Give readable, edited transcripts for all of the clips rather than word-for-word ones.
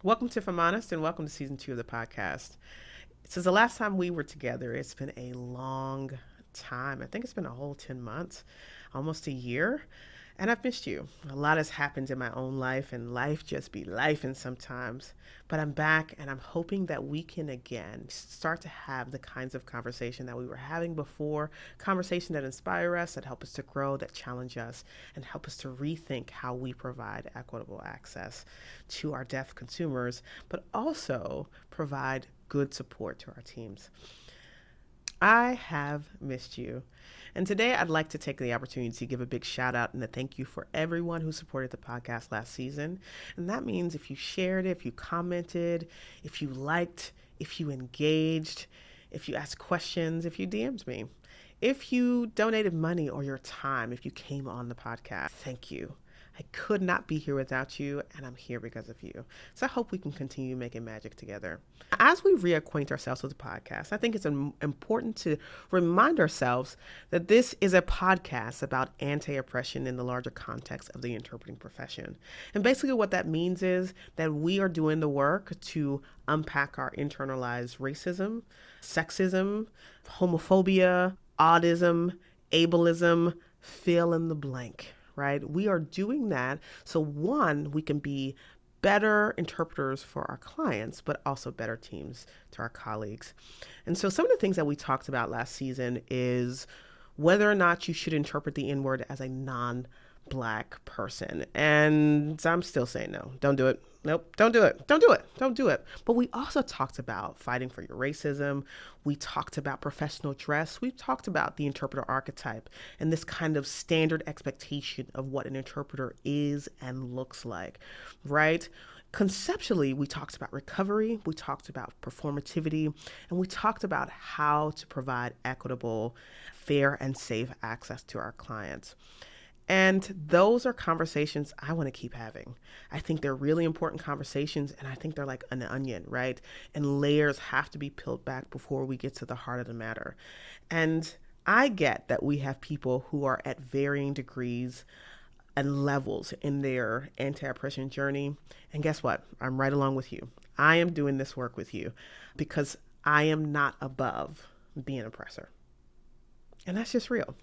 Welcome to From Honest and welcome to season 2 of the podcast. Since the last time we were together, it's been a long time. I think it's been a whole 10 months, almost a year. And I've missed you. A lot has happened in my own life, and life just be lifing sometimes. But I'm back, and I'm hoping that we can again start to have the kinds of conversation that we were having before. Conversation that inspire us, that help us to grow, that challenge us, and help us to rethink how we provide equitable access to our deaf consumers, but also provide good support to our teams. I have missed you. And today I'd like to take the opportunity to give a big shout out and a thank you for everyone who supported the podcast last season. And that means if you shared it, if you commented, if you liked, if you engaged, if you asked questions, if you DM'd me, if you donated money or your time, if you came on the podcast, thank you. I could not be here without you, and I'm here because of you. So I hope we can continue making magic together. As we reacquaint ourselves with the podcast, I think it's important to remind ourselves that this is a podcast about anti-oppression in the larger context of the interpreting profession. And basically what that means is that we are doing the work to unpack our internalized racism, sexism, homophobia, autism, ableism, fill in the blank, right? We are doing that so one, we can be better interpreters for our clients, but also better teams to our colleagues. And so some of the things that we talked about last season is whether or not you should interpret the N-word as a non-Black person. And I'm still saying no, don't do it. Nope, don't do it. Don't do it. Don't do it. But we also talked about fighting for your racism. We talked about professional dress. We talked about the interpreter archetype and this kind of standard expectation of what an interpreter is and looks like, right? Conceptually, we talked about recovery, we talked about performativity, and we talked about how to provide equitable, fair, and safe access to our clients. And those are conversations I want to keep having. I think they're really important conversations, and I think they're like an onion, right? And layers have to be peeled back before we get to the heart of the matter. And I get that we have people who are at varying degrees and levels in their anti-oppression journey. And guess what? I'm right along with you. I am doing this work with you because I am not above being an oppressor. And that's just real.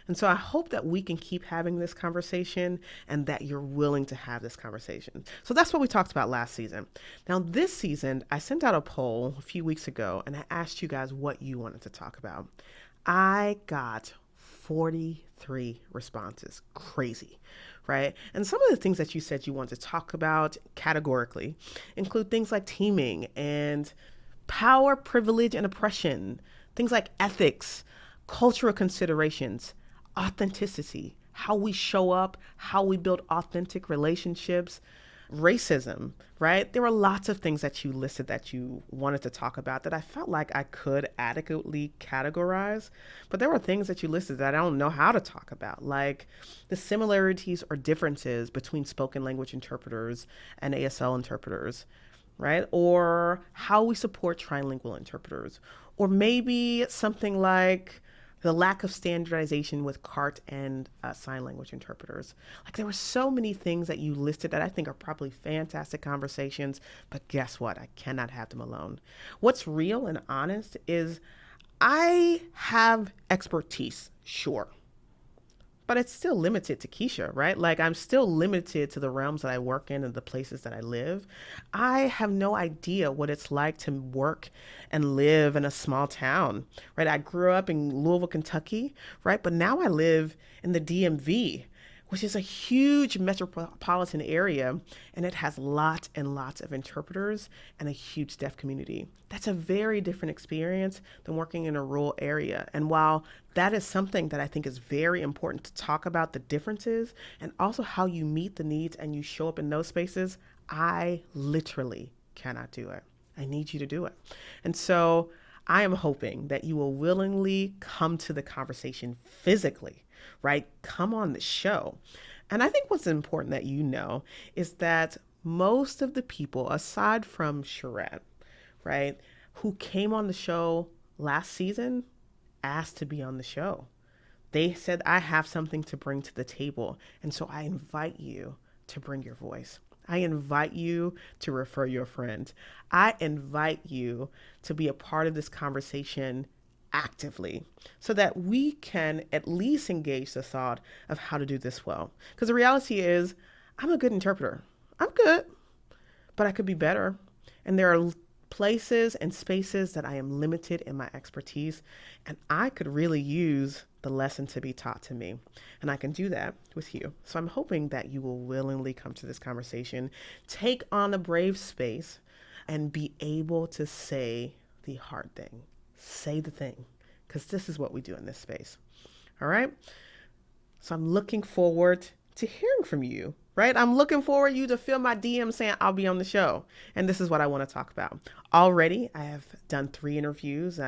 And so I hope that we can keep having this conversation and that you're willing to have this conversation. So that's what we talked about last season. Now, this season, I sent out a poll a few weeks ago and I asked you guys what you wanted to talk about. I got 43 responses. Crazy, right? And some of the things that you said you want to talk about categorically include things like teaming and power, privilege, and oppression, things like ethics, cultural considerations, authenticity, how we show up, how we build authentic relationships, racism, right? There were lots of things that you listed that you wanted to talk about that I felt like I could adequately categorize. But there were things that you listed that I don't know how to talk about, like the similarities or differences between spoken language interpreters and ASL interpreters, right? Or how we support trilingual interpreters. Or maybe something like the lack of standardization with CART and sign language interpreters. Like there were so many things that you listed that I think are probably fantastic conversations, but guess what? I cannot have them alone. What's real and honest is I have expertise, sure, but it's still limited to Keisha, right? Like I'm still limited to the realms that I work in and the places that I live. I have no idea what it's like to work and live in a small town, right? I grew up in Louisville, Kentucky, right? But now I live in the DMV, which is a huge metropolitan area, and it has lots and lots of interpreters and a huge deaf community. That's a very different experience than working in a rural area. And while that is something that I think is very important to talk about the differences and also how you meet the needs and you show up in those spaces, I literally cannot do it. I need you to do it. And so I am hoping that you will willingly come to the conversation physically, right? Come on the show. And I think what's important that you know is that most of the people, aside from Charette, right, who came on the show last season, asked to be on the show. They said, I have something to bring to the table. And so I invite you to bring your voice. I invite you to refer your friend. I invite you to be a part of this conversation actively so that we can at least engage the thought of how to do this well. Because the reality is, I'm a good interpreter. I'm good, but I could be better. And there are places and spaces that I am limited in my expertise, and I could really use the lesson to be taught to me. And I can do that with you. So I'm hoping that you will willingly come to this conversation, take on a brave space, and be able to say the hard thing. Say the thing, because this is what we do in this space. All right. So I'm looking forward to hearing from you, right? I'm looking forward you to fill my DM saying I'll be on the show. And this is what I want to talk about. Already, I have done 3 interviews.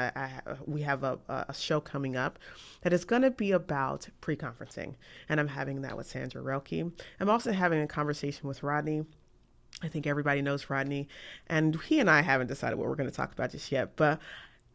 We have a show coming up that is going to be about pre-conferencing. And I'm having that with Sandra Relke. I'm also having a conversation with Rodney. I think everybody knows Rodney. And he and I haven't decided what we're going to talk about just yet. But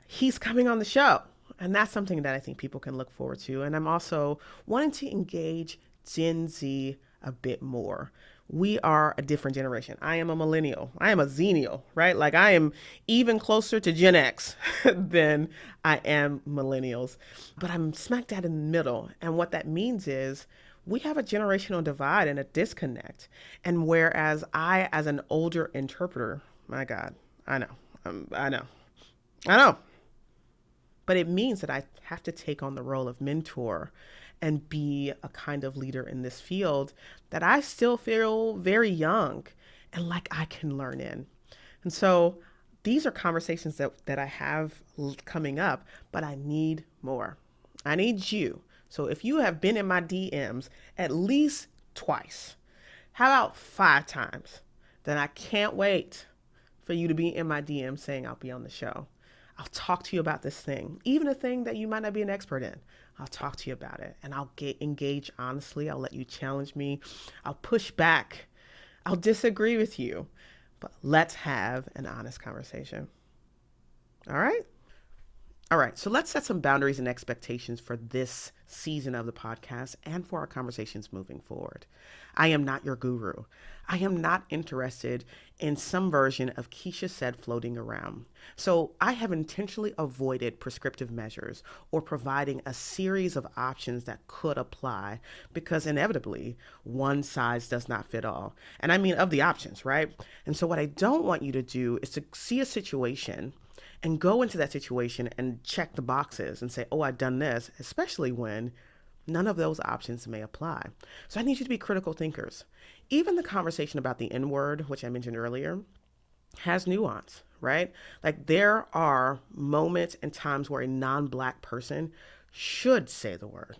he's coming on the show. And that's something that I think people can look forward to. And I'm also wanting to engage Gen Z a bit more. We are a different generation. I am a millennial. I am a zennial, right? Like I am even closer to Gen X than I am millennials. But I'm smack dab in the middle. And what that means is we have a generational divide and a disconnect. And whereas I, as an older interpreter, my God, I know. But it means that I have to take on the role of mentor and be a kind of leader in this field that I still feel very young and like I can learn in. And so these are conversations that I have coming up, but I need more. I need you. So if you have been in my DMs at least twice, how about 5 times? Then I can't wait for you to be in my DM saying I'll be on the show. I'll talk to you about this thing, even a thing that you might not be an expert in. I'll talk to you about it and I'll engage honestly. I'll let you challenge me. I'll push back. I'll disagree with you, but let's have an honest conversation. All right? All right, so let's set some boundaries and expectations for this season of the podcast and for our conversations moving forward. I am not your guru. I am not interested in some version of Keisha said floating around. So I have intentionally avoided prescriptive measures or providing a series of options that could apply because inevitably one size does not fit all. And I mean of the options, right? And so what I don't want you to do is to see a situation and go into that situation and check the boxes and say, oh, I've done this, especially when none of those options may apply. So I need you to be critical thinkers. Even the conversation about the N-word, which I mentioned earlier, has nuance, right? Like there are moments and times where a non-Black person should say the word.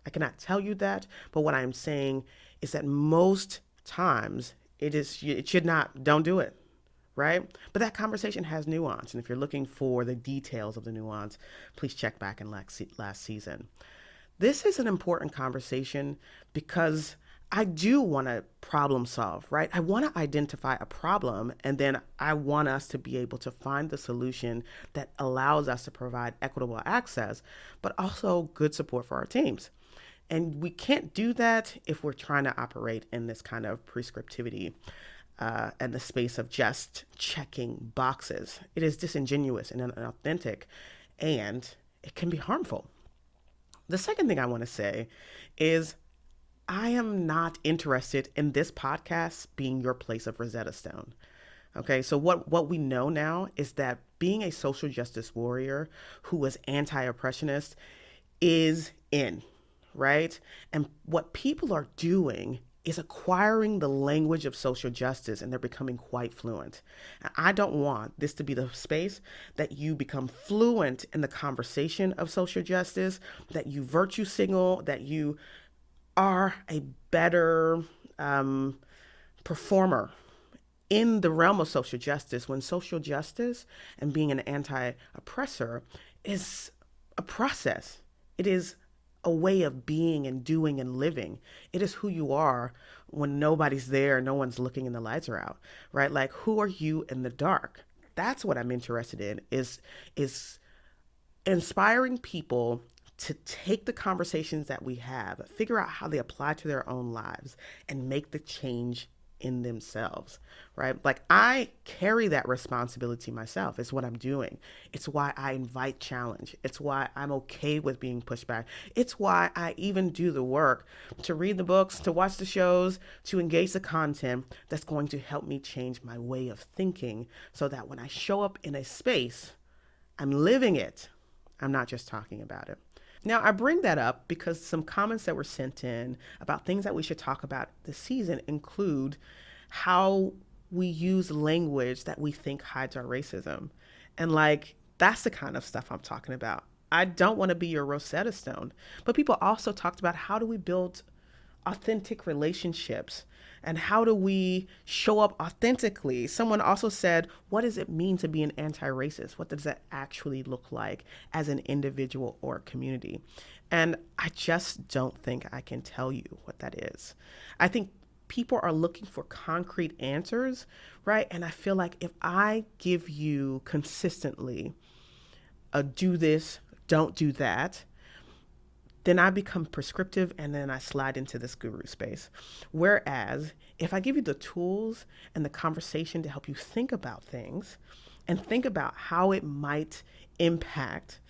I cannot tell you that, but what I'm saying is that most times it should not, don't do it. Right? But that conversation has nuance. And if you're looking for the details of the nuance, please check back in last season. This is an important conversation because I do want to problem solve, right? I want to identify a problem and then I want us to be able to find the solution that allows us to provide equitable access, but also good support for our teams. And we can't do that if we're trying to operate in this kind of prescriptivity. And the space of just checking boxes. It is disingenuous and unauthentic, and it can be harmful. The second thing I want to say is I am not interested in this podcast being your place of Rosetta Stone. Okay, so what we know now is that being a social justice warrior who is anti-oppressionist is in, right? And what people are doing is acquiring the language of social justice and they're becoming quite fluent. And I don't want this to be the space that you become fluent in the conversation of social justice, that you virtue signal, that you are a better performer in the realm of social justice when social justice and being an anti-oppressor is a process. It is a way of being and doing and living. It is who you are when nobody's there, no one's looking and the lights are out, right? Like, who are you in the dark? That's what I'm interested in, is inspiring people to take the conversations that we have, figure out how they apply to their own lives, and make the change in themselves, right? Like I carry that responsibility myself. It's what I'm doing. It's why I invite challenge. It's why I'm okay with being pushed back. It's why I even do the work to read the books, to watch the shows, to engage the content that's going to help me change my way of thinking so that when I show up in a space, I'm living it. I'm not just talking about it. Now, I bring that up because some comments that were sent in about things that we should talk about this season include how we use language that we think hides our racism. And like, that's the kind of stuff I'm talking about. I don't want to be your Rosetta Stone. But people also talked about how do we build authentic relationships and how do we show up authentically. Someone also said, what does it mean to be an anti-racist? What does that actually look like as an individual or community? And I just don't think I can tell you what that is. I think people are looking for concrete answers, right? And I feel like if I give you consistently a do this, don't do that, then I become prescriptive and then I slide into this guru space. Whereas if I give you the tools and the conversation to help you think about things and think about how it might impact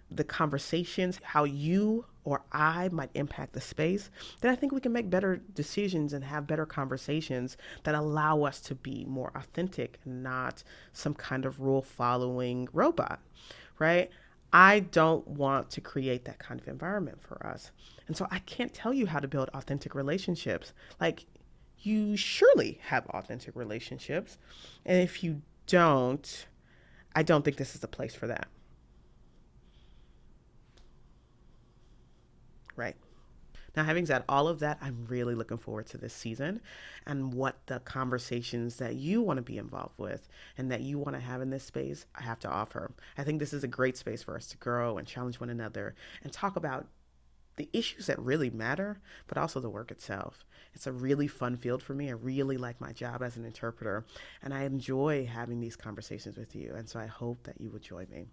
the conversations, how you or I might impact the space, then I think we can make better decisions and have better conversations that allow us to be more authentic, not some kind of rule following robot, right? I don't want to create that kind of environment for us. And so I can't tell you how to build authentic relationships. Like, you surely have authentic relationships. And if you don't, I don't think this is the place for that. Right. Now, having said all of that, I'm really looking forward to this season and what the conversations that you want to be involved with and that you want to have in this space I have to offer. I think this is a great space for us to grow and challenge one another and talk about the issues that really matter, but also the work itself. It's a really fun field for me. I really like my job as an interpreter, and I enjoy having these conversations with you. And so I hope that you will join me.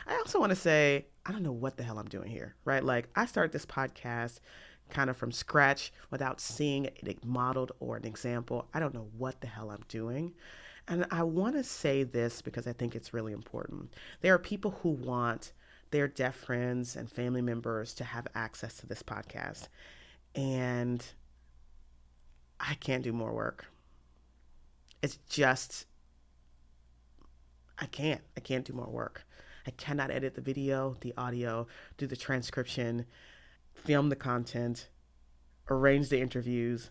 I also want to say, I don't know what the hell I'm doing here, right? Like, I started this podcast kind of from scratch without seeing it modeled or an example. I don't know what the hell I'm doing. And I want to say this because I think it's really important. There are people who want their deaf friends and family members to have access to this podcast. And I can't do more work. It's just, I can't. I can't do more work. I cannot edit the video, the audio, do the transcription, film the content, arrange the interviews,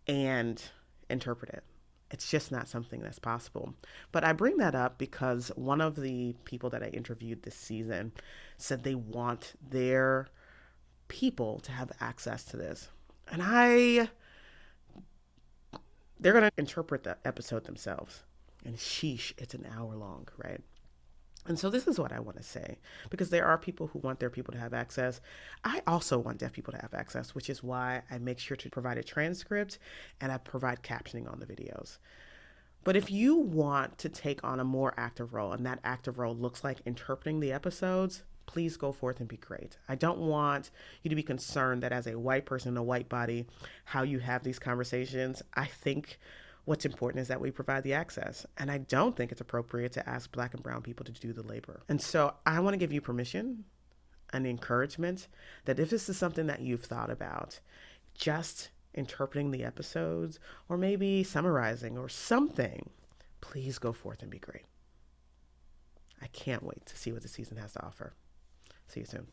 and interpret it. It's just not something that's possible. But I bring that up because one of the people that I interviewed this season said they want their people to have access to this. And they're going to interpret the episode themselves. And sheesh, it's an hour long, right? And so this is what I want to say, because there are people who want their people to have access. I also want deaf people to have access, which is why I make sure to provide a transcript and I provide captioning on the videos. But if you want to take on a more active role, and that active role looks like interpreting the episodes, please go forth and be great. I don't want you to be concerned that as a white person in a white body, how you have these conversations. I think what's important is that we provide the access. And I don't think it's appropriate to ask Black and brown people to do the labor. And so I want to give you permission and encouragement that if this is something that you've thought about, just interpreting the episodes or maybe summarizing or something, please go forth and be great. I can't wait to see what the season has to offer. See you soon.